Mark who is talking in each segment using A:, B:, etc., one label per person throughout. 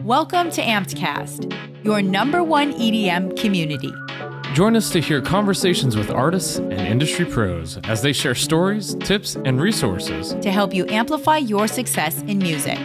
A: Welcome to AmpedCast, your number one EDM community.
B: Join us to hear conversations with artists and industry pros as they share stories, tips, and resources
A: to help you amplify your success in music.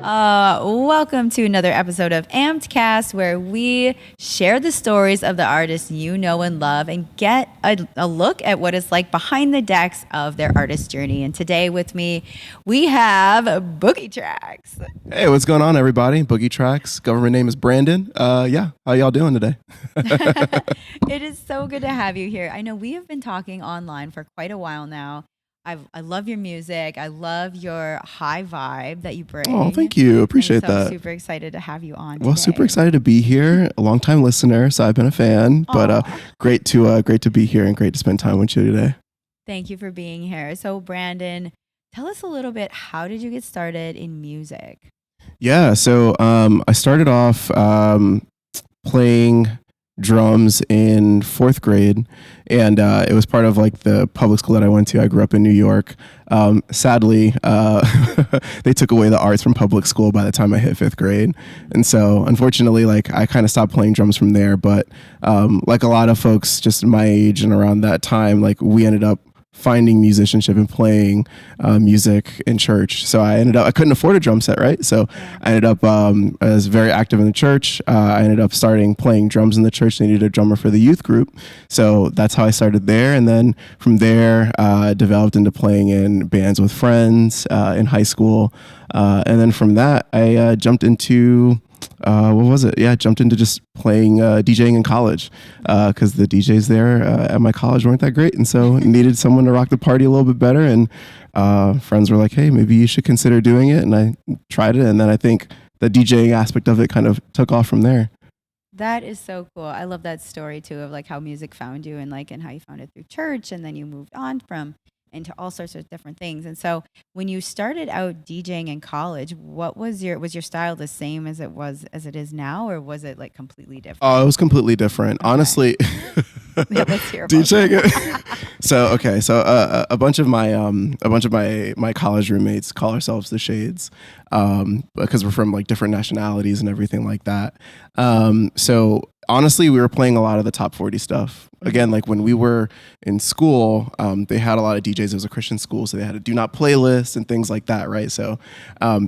A: Welcome to another episode of AmpedCast, where we share the stories of the artists you know and love and get a look at what it's like behind the decks of their artist journey. And today with me, we have Boogietraxx.
C: Hey, what's going on, everybody? Boogietraxx. Government name is Brandon. How y'all doing today?
A: It is so good to have you here. I know we have been talking online for quite a while now. I love your music. I love your high vibe that you bring.
C: Oh, thank you. Appreciate that.
A: I'm super excited to have you on
C: Well,
A: today.
C: super excited to be here. A long-time listener, so I've been a fan.
A: Aww.
C: But great to be here and great to spend time with you today.
A: Thank you for being here. So, Brandon, tell us a little bit. How did you get started in music?
C: Yeah, so I started off playing drums in fourth grade, and it was part of like the public school that I went to. I grew up in New York. Sadly, they took away the arts from public school by the time I hit fifth grade, and so unfortunately, like I kind of stopped playing drums from there. But like a lot of folks just my age and around that time, like we ended up finding musicianship and playing music in church. So I couldn't afford a drum set, right? So I ended up, I was very active in the church. I ended up starting playing drums in the church. They needed a drummer for the youth group. So that's how I started there. And then from there, developed into playing in bands with friends in high school. And then from that, I jumped into jumped into just playing DJing in college because the DJs there at my college weren't that great, and so needed someone to rock the party a little bit better. And friends were like, "Hey, maybe you should consider doing it." And I tried it, and then I think the DJing aspect of it kind of took off from there.
A: That is so cool. I love that story too of like how music found you and how you found it through church, and then you moved on into all sorts of different things. And so when you started out DJing in college, what was your style the same as it is now, or was it like completely different?
C: Oh, it was completely different. Okay. Honestly.
A: Yeah, let's hear about
C: DJing it. So a bunch of my college roommates call ourselves the Shades because we're from like different nationalities and everything like that. So honestly, we were playing a lot of the top 40 stuff. Again, like when we were in school, they had a lot of DJs. It was a Christian school, so they had a do not play list and things like that, right? So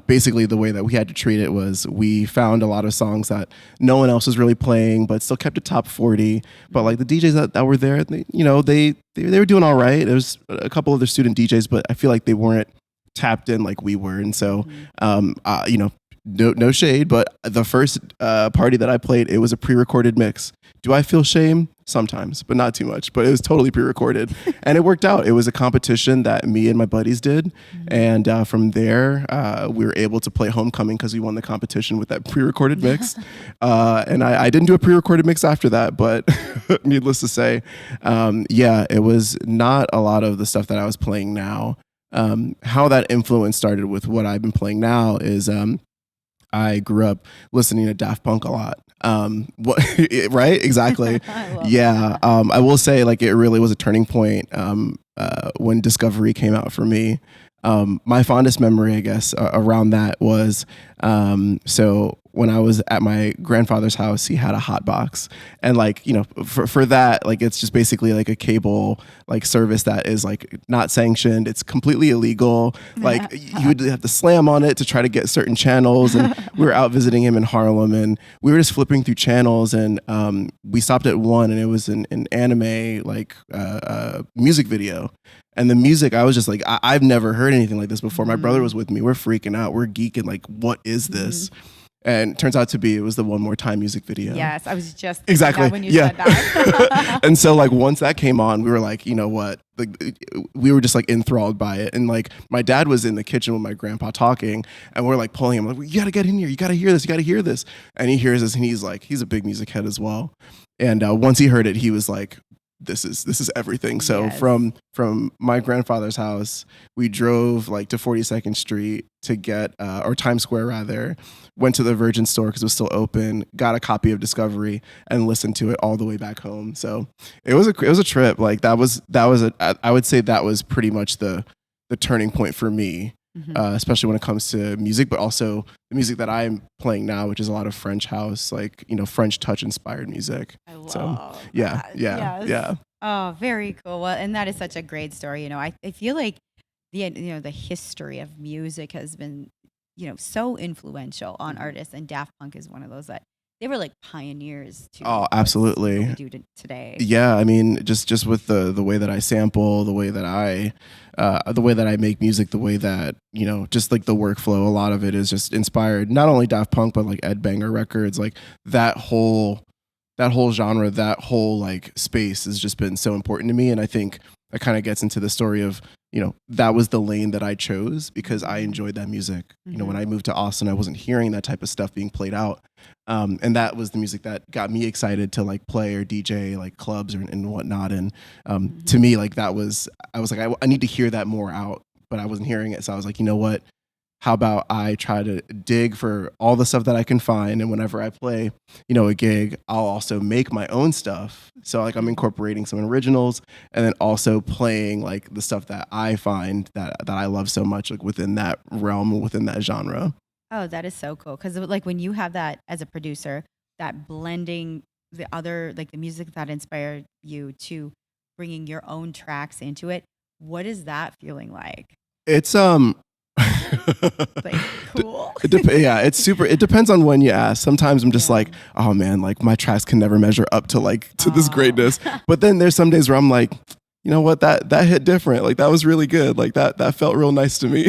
C: basically the way that we had to treat it was we found a lot of songs that no one else was really playing, but still kept it top 40. But like the DJs that were there, they were doing all right. There was a couple of the student DJs, but I feel like they weren't tapped in like we were. And so, no shade, but the first party that I played, it was a pre-recorded mix. Do I feel shame? Sometimes, but not too much. But it was totally pre-recorded, and it worked out. It was a competition that me and my buddies did, and from there, we were able to play Homecoming because we won the competition with that pre-recorded mix. And I didn't do a pre-recorded mix after that, but needless to say, it was not a lot of the stuff that I was playing now. How that influence started with what I've been playing now is I grew up listening to Daft Punk a lot. Right? Exactly. Yeah. I will say like it really was a turning point when Discovery came out for me. My fondest memory, I guess, around that was so when I was at my grandfather's house, he had a hot box, and like, for that, like, it's just basically like a cable like service that is like not sanctioned. It's completely illegal. Like you would have to slam on it to try to get certain channels. And we were out visiting him in Harlem, and we were just flipping through channels, and we stopped at one, and it was an anime like music video. And the music, I was just like, I've never heard anything like this before. My brother was with me. We're freaking out. We're geeking. Like, what is this? And it turns out to be, it was the One More Time music video.
A: Yes, I was just
C: exactly
A: that when you said that.
C: And so like once that came on, we were like, you know what? Like, we were just like enthralled by it. And like my dad was in the kitchen with my grandpa talking, and we're like pulling him, like, you gotta get in here. You gotta hear this. You gotta hear this. And he hears this, and he's like, he's a big music head as well. And once he heard it, he was like, this is everything. So
A: yes.
C: From my grandfather's house, we drove like to 42nd Street to get or Times Square rather, went to the Virgin store because it was still open, got a copy of Discovery, and listened to it all the way back home. So it was a trip. Like I would say that was pretty much the turning point for me.
A: Hmm.
C: especially when it comes to music, but also the music that I'm playing now, which is a lot of French house, like, French touch inspired music.
A: I
C: So
A: love
C: yeah,
A: that.
C: yeah,
A: Yes.
C: yeah.
A: Oh, very cool. Well, and that is such a great story. I feel like the history of music has been, so influential on
C: Mhm.
A: artists, and Daft Punk is one of those that they were like pioneers to
C: Oh,
A: what we
C: absolutely.
A: do today.
C: Yeah, I mean, just with the way that I sample, the way that I make music, the way that just like the workflow, a lot of it is just inspired not only Daft Punk but like Ed Banger Records, like that whole genre, that whole like space has just been so important to me. And I think that kind of gets into the story of, that was the lane that I chose because I
A: Mhm.
C: enjoyed that music. When
A: Mhm.
C: I moved to Austin, I wasn't hearing that type of stuff being played out. And that was the music that got me excited to like play or DJ like clubs and whatnot. And to
A: Mhm.
C: me, like I was like, I need to hear that more out, but I wasn't hearing it. So I was like, you know what? How about I try to dig for all the stuff that I can find, and whenever I play, a gig, I'll also make my own stuff. So like I'm
A: Mhm.
C: incorporating some originals, and then also playing like the stuff that I find that I love so much, like within that realm, within that genre.
A: Oh, that is so cool. Because like when you have that as a producer, that blending the music that inspired you to bringing your own tracks into it, what is that feeling like?
C: It's
A: Like, cool.
C: yeah, it's super. It depends on when you ask. Sometimes I'm just
A: Yeah.
C: like, oh man, like my tracks can never measure up to to this
A: Oh.
C: greatness. But then there's some days where I'm like, you know what, that hit different. Like that was really good. Like that felt real nice to me.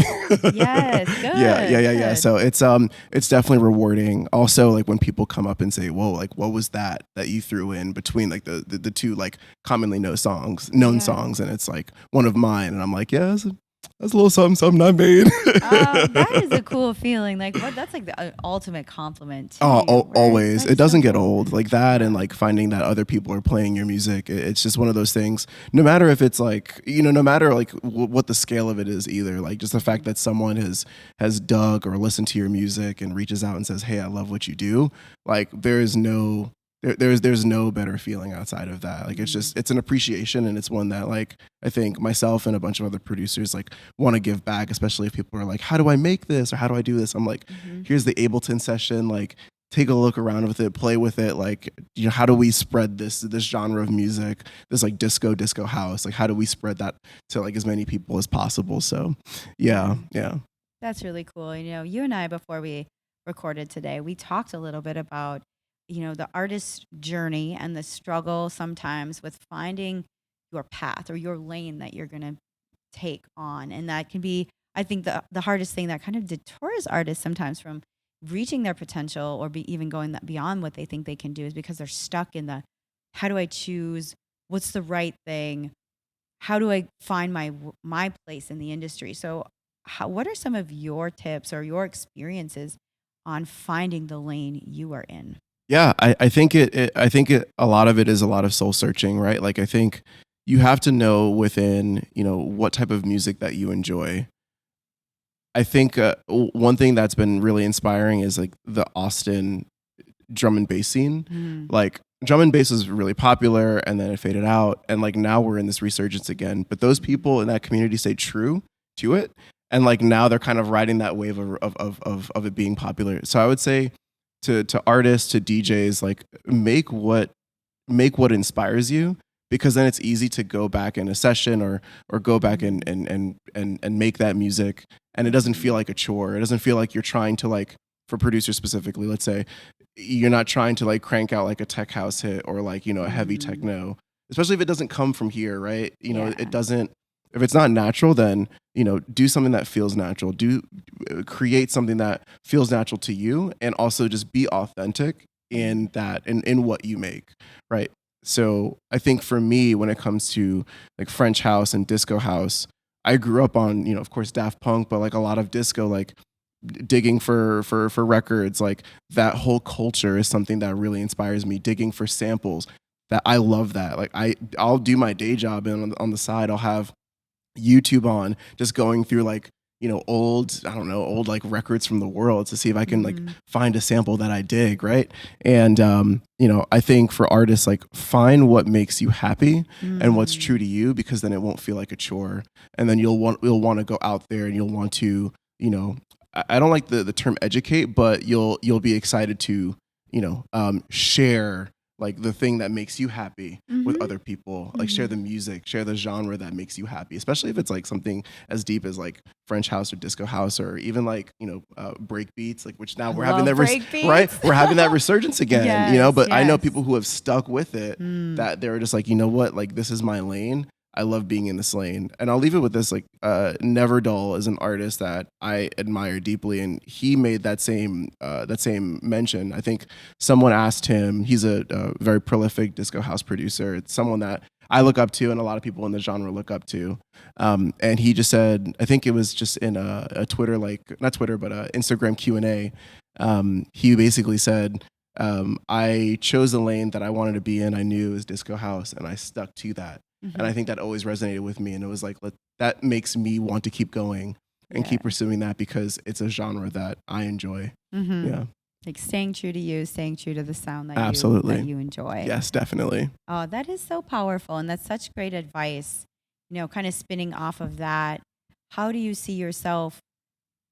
A: Yes,
C: Yeah, yeah,
A: good,
C: yeah, yeah.
A: good.
C: So it's definitely rewarding. Also, like when people come up and say, whoa, like what was that you threw in between like the two like commonly known
A: Yeah.
C: songs, and it's like one of mine, and I'm like, yeah, that's a little something something I made.
A: Oh, that is a cool feeling. Like, what? That's like the ultimate compliment to
C: Oh,
A: you. Where
C: always.
A: that
C: It
A: is so
C: doesn't get
A: cool.
C: old like that. And
A: Yeah.
C: like finding that other people are playing your music. It's just one of those things, no matter if it's like, no matter like what the scale of it is either, like just the fact
A: Mhm.
C: that someone has dug or listened to your music and reaches out and says, hey, I love what you do. Like there's no better feeling outside of that. Like
A: Mhm.
C: it's an appreciation, and it's one that like I think myself and a bunch of other producers like want to give back, especially if people are like, how do I make this or how do I do this? I'm like,
A: Mhm.
C: here's the Ableton session, like take a look around with it, play with it, like how do we spread this genre of music, this like disco house, like how do we spread that to like as many people as possible? So yeah,
A: Yeah.
C: yeah.
A: That's really cool. You and I, before we recorded today, we talked a little bit about, the artist's journey and the struggle sometimes with finding your path or your lane that you're going to take on. And that can be, I think, the hardest thing that kind of detours artists sometimes from reaching their potential or even going beyond what they think they can do is because they're stuck in the how do I choose? What's the right thing? How do I find my place in the industry? So, what are some of your tips or your experiences on finding the lane you are in?
C: Yeah, I think I think a lot of it is a lot of soul searching, right? Like I think you have to know within, what type of music that you enjoy. I think one thing that's been really inspiring is like the Austin drum and bass scene.
A: Mm.
C: Like drum and bass was really popular, and then it faded out, and like now we're in this resurgence again. But those
A: Mhm.
C: people in that community stayed true to it, and like now they're kind of riding that wave of it being popular. So I would say to artists, to DJs, like make what inspires you, because then it's easy to go back in a session or go back
A: Mhm.
C: and make that music, and it doesn't
A: Mhm.
C: feel like a chore. It doesn't feel like you're trying to like, for producers specifically, let's say you're not trying to like crank out like a tech house hit or like, a heavy
A: Mhm.
C: techno, especially if it doesn't come from here, right? It
A: Yeah.
C: doesn't, if it's not natural, then, do something that feels natural. Do create something that feels natural to you, and also just be authentic
A: Mhm.
C: in that, in what you make, right? So I think for me, when it comes to like French house and disco house, I grew up on, of course, Daft Punk, but like a lot of disco, like digging for records, like that whole culture is something that really inspires me. Digging for samples, that I love that. Like I'll do my day job, and on the side I'll have YouTube on, just going through like old, I don't know, old like records from the world to see if I can like
A: Mm-hmm.
C: find a sample that I dig, right? And I think for artists, like find what makes you happy and what's true to you, because then it won't feel like a chore. And then you'll want to go out there and you'll want to, I don't like the term educate, but you'll be excited to, share like the thing that makes you happy with
A: Mm-hmm.
C: other people, like share
A: Mm-hmm.
C: the music, share the genre that makes you happy, especially if it's like something as deep as like French house or disco house, or even like break beats, like which now
A: I
C: we're having
A: love
C: that
A: break
C: right,
A: beats.
C: we're having that resurgence again,
A: Yes,
C: but I know
A: yes.
C: people who have stuck with it,
A: Mm.
C: that they're just like, you know what, like this is my lane. I love being in this lane. And I'll leave it with this, like Never Dull is an artist that I admire deeply, and he made that same mention. I think someone asked him, he's a very prolific disco house producer. It's someone that I look up to and a lot of people in the genre look up to. And he just said, I think it was just in a Twitter, like not Twitter, but Instagram Q&A. He basically said, I chose a lane that I wanted to be in. I knew it was disco house, and I stuck to that. And
A: Mm-hmm.
C: I think that always resonated with me. And it was like, that makes me want to keep going and
A: Yeah.
C: keep pursuing that, because it's a genre that I enjoy.
A: Mm-hmm.
C: Yeah,
A: Like staying true to you, staying true to the sound that
C: absolutely.
A: you enjoy.
C: Yes, definitely.
A: Oh, that is so powerful, and that's such great advice. Kind of spinning off of that, how do you see yourself?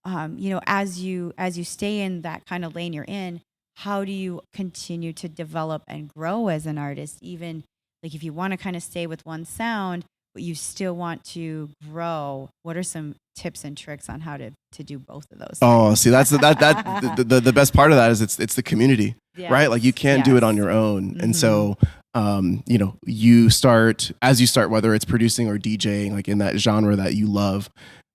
A: As you stay in that kind of lane you're in, how do you continue to develop and grow as an artist? Even like if you want to kind of stay with one sound, but you still want to grow. What are some tips and tricks on how to do both of those
C: Oh,
A: things?
C: see, that's the best part of that is it's the community, right? Like you
A: Yes,
C: can't do it on
A: yes.
C: your own. And
A: Mm-hmm.
C: so, you start, as you start, whether it's producing or DJing, like in that genre that you love,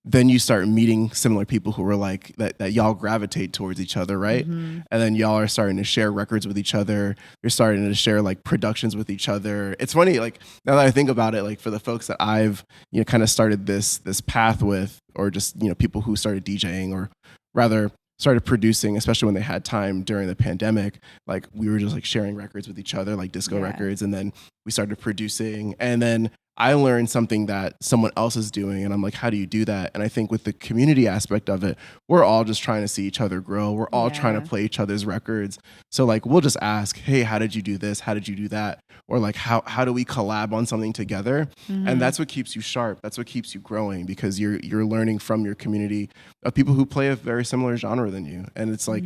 C: then you start meeting similar people who are like that y'all gravitate towards each other, right?
A: Mm-hmm.
C: And then y'all are starting to share records with each other. You're starting to share like productions with each other. It's funny, like now that I think about it, like for the folks that I've kind of started this path with, or just people who started DJing, or rather started producing, especially when they had time during the pandemic, like we were just like sharing records with each other, like disco
A: Yeah.
C: records, and then we started producing, and then I learned something that someone else is doing, and I'm like, how do you do that? And I think with the community aspect of it, we're all just trying to see each other grow. We're all trying to
A: Yeah.
C: play each other's records. So like we'll just ask, hey, how did you do this? How did you do that? Or like how do we collab on something together? And
A: Mm-hmm.
C: that's what keeps you sharp. That's what keeps you growing, because you're learning from your community of people who play a very similar genre than you. And it's like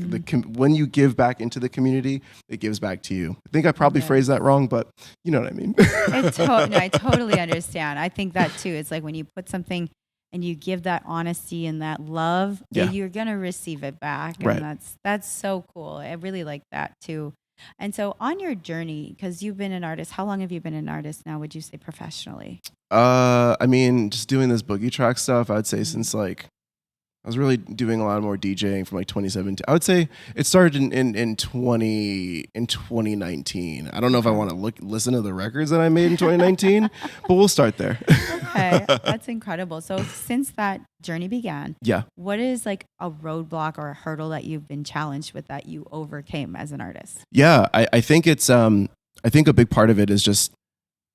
C: when you give back into the community, it gives back to you. I think I probably phrased that
A: Yes.
C: wrong, but you know what I mean.
A: No, I totally understand. I think that too. It's like when you put something and you give that honesty and that love,
C: Yeah.
A: you're gonna receive it back, and
C: Right.
A: that's so cool. I really like that too. And so on your journey, because you've been an artist, how long have you been an artist now? Would you say professionally?
C: I mean, just doing this Boogietraxx stuff, I'd say
A: Mhm.
C: since like I was really doing a lot more DJing from like 2017. I would say it started in 2019. I don't know if I
A: Okay.
C: want to listen to the records that I made in 2019, but we'll start there.
A: Okay, that's incredible. So since that journey began,
C: Yeah.
A: what is like a roadblock or a hurdle that you've been challenged with that you overcame as an artist?
C: Yeah, I think it's I think a big part of it is just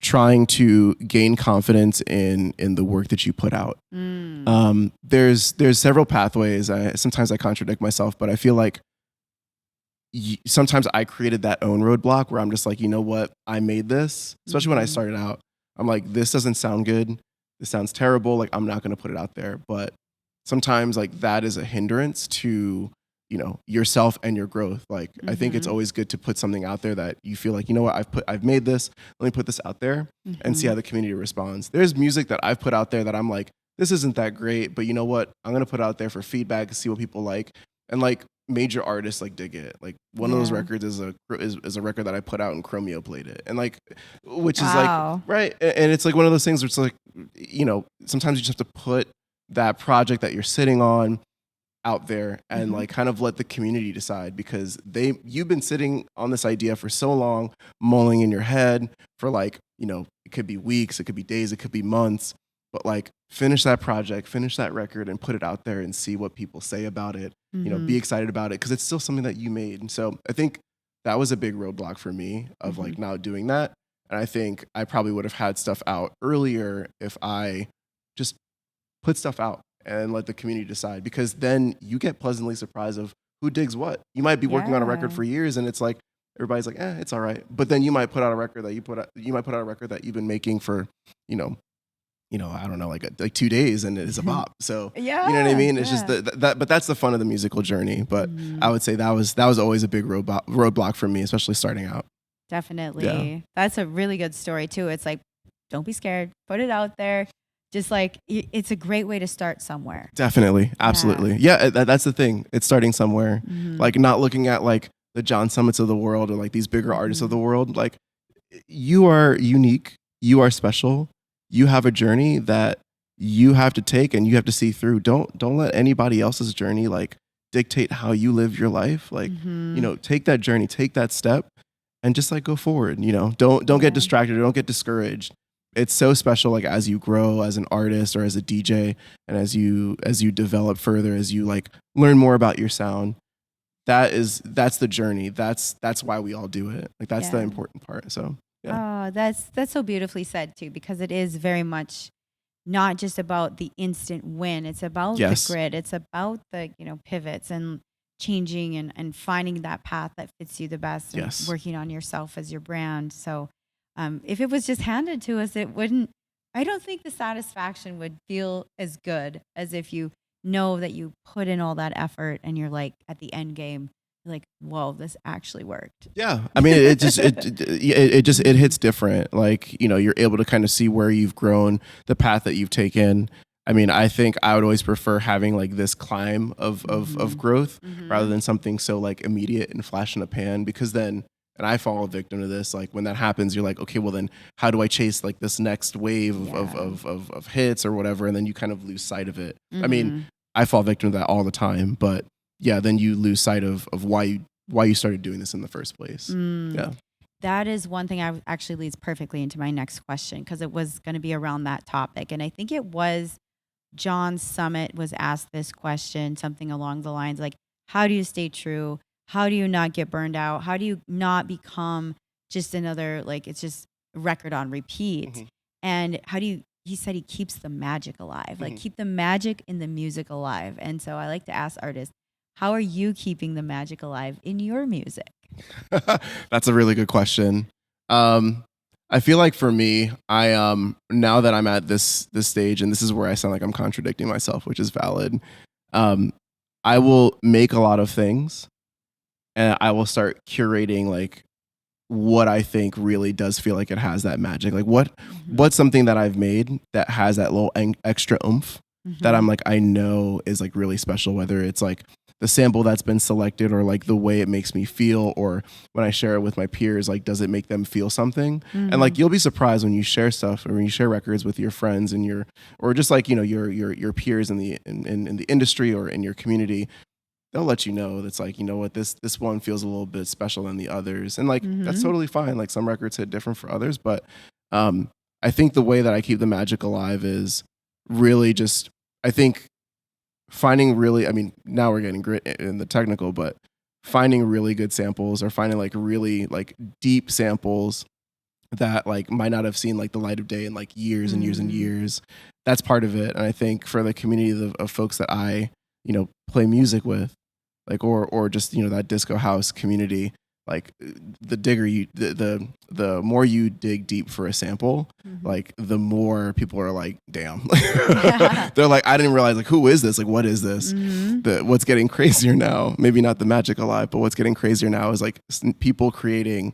C: trying to gain confidence in the work that you put out. There's several pathways. Sometimes I contradict myself, but I feel like sometimes I created that own roadblock where I'm just like, you know what, I made this. Especially when I
A: Mhm.
C: started out, I'm like, this doesn't sound good. This sounds terrible. Like I'm not going to put it out there. But sometimes like that is a hindrance to yourself and your growth. Like I think it's
A: Mhm.
C: always good to put something out there that you feel like, you know what, I've made this. Let me put this out there and see
A: Mhm.
C: how the community responds. There's music that I've put out there that I'm like, this isn't that great, but you know what, I'm gonna put it out there for feedback and see what people like. And like major artists like dig it. Like one of those
A: Yeah.
C: records is a record that I put out and Chromeo played it, and like which is like
A: Wow.
C: right. And it's like one of those things where it's like sometimes you just have to put that project that you're sitting on out there and
A: Mhm.
C: like kind of let the community decide, because you've been sitting on this idea for so long, mulling in your head for like it could be weeks, it could be days, it could be months, but like finish that project, finish that record, and put it out there and see what people say about it. Be
A: Mhm.
C: excited about it because it's still something that you made. And so I think that was a big roadblock for me of
A: Mhm.
C: like not doing that. And I think I probably would have had stuff out earlier if I just put stuff out and let the community decide, because then you get pleasantly surprised of who digs what. You might be working on a record
A: Yeah.
C: for years and it's like everybody's like, it's all right. But then you might put out a record that you might put out a record that you've been making for, I don't know, like 2 days, and it is a bop. So
A: Yeah.
C: you know what I mean? It's
A: yeah.
C: just that, but that's the fun of the musical journey. But
A: Mhm.
C: I would say that was always a big roadblock for me, especially starting out.
A: Definitely.
C: Yeah.
A: That's a really good story too. It's like, don't be scared. Put it out there. Just like it's a great way to start somewhere.
C: Definitely. Absolutely. Yeah, that's the thing. It's starting somewhere.
A: Mhm.
C: Like not looking at like the John Summits of the world or like these bigger artists of the world. Like you are unique. You are special. You have a journey that you have to take and you have to see through. Don't let anybody else's journey like dictate how you live your life. Like,
A: Mhm.
C: take that journey, take that step and just like go forward. Don't
A: Yeah.
C: get distracted or don't get discouraged. It's so special, like as you grow as an artist or as a DJ, and as you develop further, as you like learn more about your sound. That's the journey. That's why we all do it. Like that's the
A: Yeah.
C: important part. So yeah.
A: Oh, that's so beautifully said too, because it is very much not just about the instant win. It's about
C: Yes.
A: the grit. It's about the, pivots and changing and finding that path that fits you the best and
C: Yes.
A: working on yourself as your brand. So if it was just handed to us, I don't think the satisfaction would feel as good as if you know that you put in all that effort and you're like at the end game, you're like, whoa, this actually worked.
C: Yeah, I mean, it hits different. Like you're able to kind of see where you've grown, the path that you've taken. I mean, I think I would always prefer having like this climb of growth rather than something so like immediate and flash in a pan. Because then, and I fall a victim to this. Like when that happens, you're like, okay, well then, how do I chase like this next wave of hits or whatever? And then you kind of lose sight of it. I mean, I fall victim to that all the time, but yeah, then you lose sight of why you started doing this in the first place. Yeah.
A: That is one thing actually leads perfectly into my next question, because it was going to be around that topic. And I think it was John Summit was asked this question, something along the lines like, how do you stay true? How do you not get burned out? How do you not become just another, like, it's just a record on repeat? And he said he keeps the magic alive, like keep the magic in the music alive. And so I like to ask artists, how are you keeping the magic alive in your music?
C: That's a really good question. I feel like for me, I now that I'm at this stage, and this is where I sound like I'm contradicting myself, which is valid. I will make a lot of things, and I will start curating like what I think really does feel like it has that magic. Like what's something that I've made that has that little extra oomph that I'm like, I know is like really special, whether it's like the sample that's been selected or like the way it makes me feel, or when I share it with my peers, like, does it make them feel something? And like, you'll be surprised when you share stuff or when you share records with your friends and or just like, your peers in the industry or in your community. They'll let you know that's like, what, this one feels a little bit special than the others. And like, that's totally fine. Like some records hit different for others, but I think the way that I keep the magic alive is really just, I think finding really, I mean, now we're getting grit in the technical, but finding really good samples or finding like really like deep samples that like might not have seen like the light of day in like years and years and years. That's part of it. And I think for the community of folks that I, play music with, like, or just, that disco house community, like the more you dig deep for a sample, like the more people are like, damn, they're like, I didn't realize, like, who is this? Like, what is this? What's getting crazier now, maybe not the magic alive, but what's getting crazier now is like people creating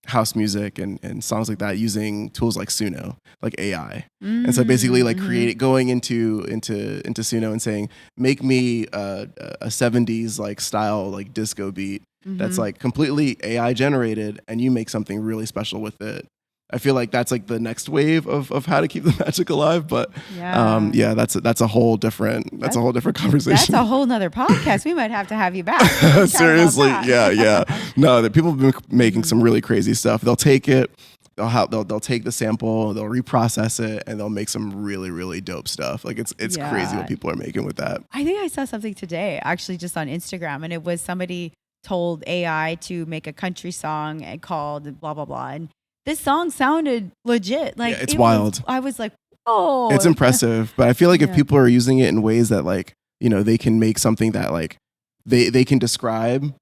C: house music and songs like that using tools like Suno, like AI. And so basically like going into Suno and saying, make me a 70s like style, like disco beat that's like completely AI generated, and you make something really special with it. I feel like that's like the next wave of how to keep the magic alive. But that's a whole different conversation.
A: That's a whole nother podcast. We might have to have you back.
C: Seriously, yeah. No, that people have been making some really crazy stuff. They'll take it, they'll take the sample, they'll reprocess it, and they'll make some really, really dope stuff. Like it's crazy what people are making with that.
A: I think I saw something today, actually, just on Instagram, and it was somebody told AI to make a country song called blah blah blah, and this song sounded legit. Like
C: it's wild.
A: I was like, Oh,
C: It's impressive, but I feel like if
A: Yeah.
C: people are using it in ways that like, they can make something that like they can describe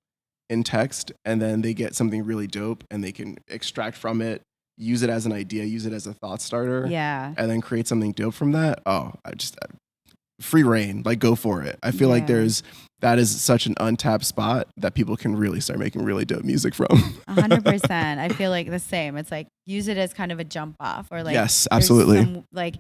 C: in text, and then they get something really dope and they can extract from it, use it as an idea, use it as a thought starter,
A: Yeah.
C: and then create something dope from that. Oh, free reign, like go for it. I feel like
A: Yeah.
C: that is such an untapped spot that people can really start making really dope music from.
A: 100%. I feel like the same. It's like use it as kind of a jump off, or like
C: Yes,
A: there's
C: absolutely.
A: some, like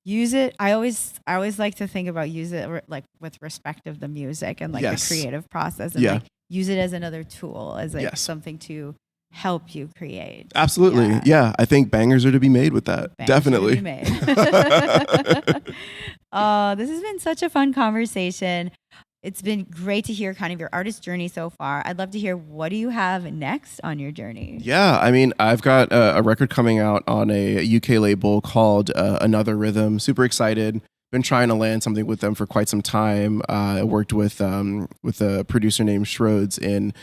A: use it. I always like to think about use it like with respect of the music and like
C: Yes.
A: the creative process, and
C: Yeah.
A: like use it as another tool, as like
C: Yes.
A: something to help you create.
C: Absolutely. Yeah. I think bangers are to be made with that.
A: Bangers
C: Definitely.
A: to be made. Oh, this has been such a fun conversation. It's been great to hear kind of your artist journey so far. I'd love to hear, what do you have next on your journey?
C: Yeah, I mean, I've got a record coming out on a UK label called Another Rhythm. Super excited. Been trying to land something with them for quite some time. I worked with a producer named Schroeds in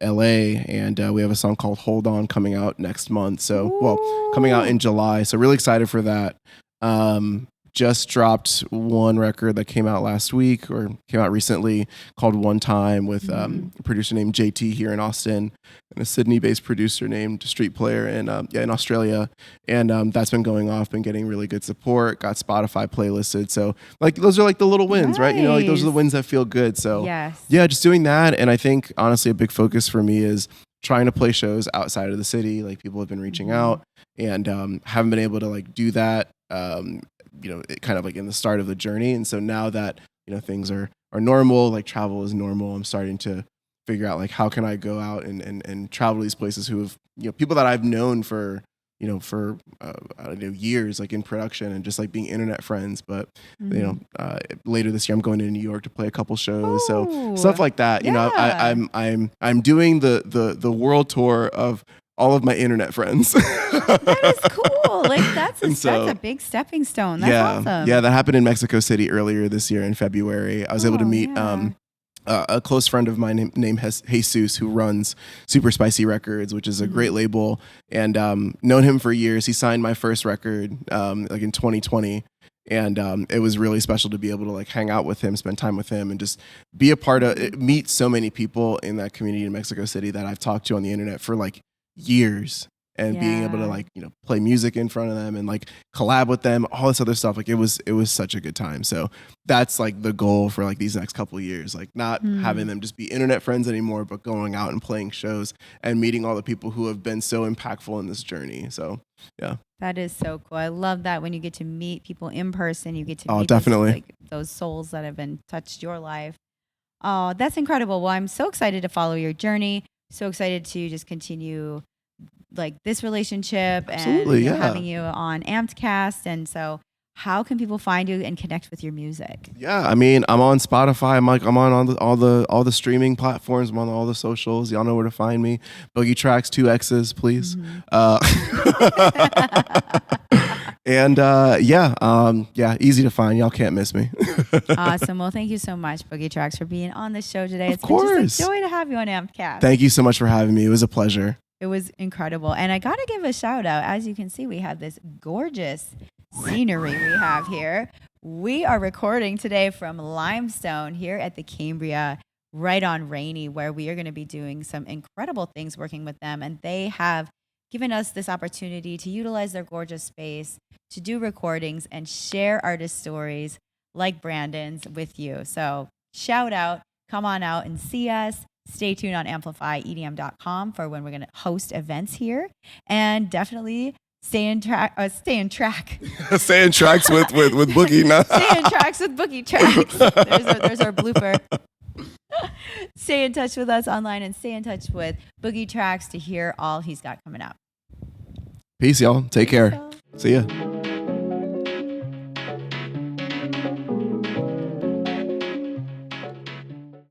C: LA, and we have a song called Hold On coming out next month. So, coming out in July. So really excited for that. Just dropped one record that came out last week, or came out recently, called One Time, with a producer named JT here in Austin, and a Sydney-based producer named Street Player in Australia. And that's been going off, been getting really good support, got Spotify playlisted. So like those are like the little wins, right? Like those are the
A: Nice.
C: wins that feel good. So
A: Yes.
C: yeah, just doing that. And I think honestly a big focus for me is trying to play shows outside of the city. Like people have been reaching out, and haven't been able to like do that. It kind of like in the start of the journey. And so now that, things are normal, like travel is normal, I'm starting to figure out like how can I go out and travel to these places who have, people that I've known for, I don't know, years, like in production and just like being internet friends. But, later this year I'm going to New York to play a couple shows. So stuff like that,
A: Yeah.
C: I'm doing the world tour of all of my internet friends.
A: That is cool. Like that's
C: And so-
A: a big stepping stone. That's awesome.
C: Yeah, that happened in Mexico City earlier this year in February. I was able to meet
A: yeah.
C: a close friend of mine named Jesus, who runs Super Spicy Records, which is a great label, and known him for years. He signed my first record like in 2020. And it was really special to be able to like hang out with him, spend time with him, and just be a part of meet so many people in that community in Mexico City that I've talked to on the internet for like years, and being able to
A: Yeah.
C: like play music in front of them and like collab with them, all this other stuff. Like it was such a good time. So that's like the goal for like these next couple of years, like not having them just be internet friends anymore, but going out and playing shows and meeting all the people who have been so impactful in this journey. So yeah.
A: That is so cool. I love that when you get to meet people in person, you get to
C: Oh,
A: meet
C: definitely.
A: those souls that have been touched your life. Oh, that's incredible. Well, I'm so excited to follow your journey. So excited to just continue like this relationship
C: Absolutely,
A: and
C: yeah.
A: having you on Ampedcast. And so how can people find you and connect with your music?
C: Yeah, I mean, I'm on Spotify. I'm on all the streaming platforms. I'm on all the socials. Y'all know where to find me. Boogietraxx, 2 X's, please. And easy to find. Y'all can't miss me.
A: Awesome. Well, thank you so much, Boogietraxx, for being on the show today.
C: Of
A: It's been
C: course.
A: just a joy to have you on Ampedcast.
C: Thank you so much for having me. It was a pleasure.
A: It was incredible. And I got to give a shout out. As you can see, we have this gorgeous scenery we have here. We are recording today from Limestone here at the Cambria, right on Rainy, where we are going to be doing some incredible things working with them. And they have given us this opportunity to utilize their gorgeous space to do recordings and share artist stories like Brandon's with you. So shout out, come on out and see us. Stay tuned on amplifyedm.com for when we're going to host events here, and definitely stay in track.
C: Saying tracks with Boogie. No.
A: Stay in tracks with Boogietraxx. There's our blooper. Stay in touch with us online and stay in touch with Boogietraxx to hear all he's got coming up.
C: Peace, y'all. Take care.
A: So-
C: See ya.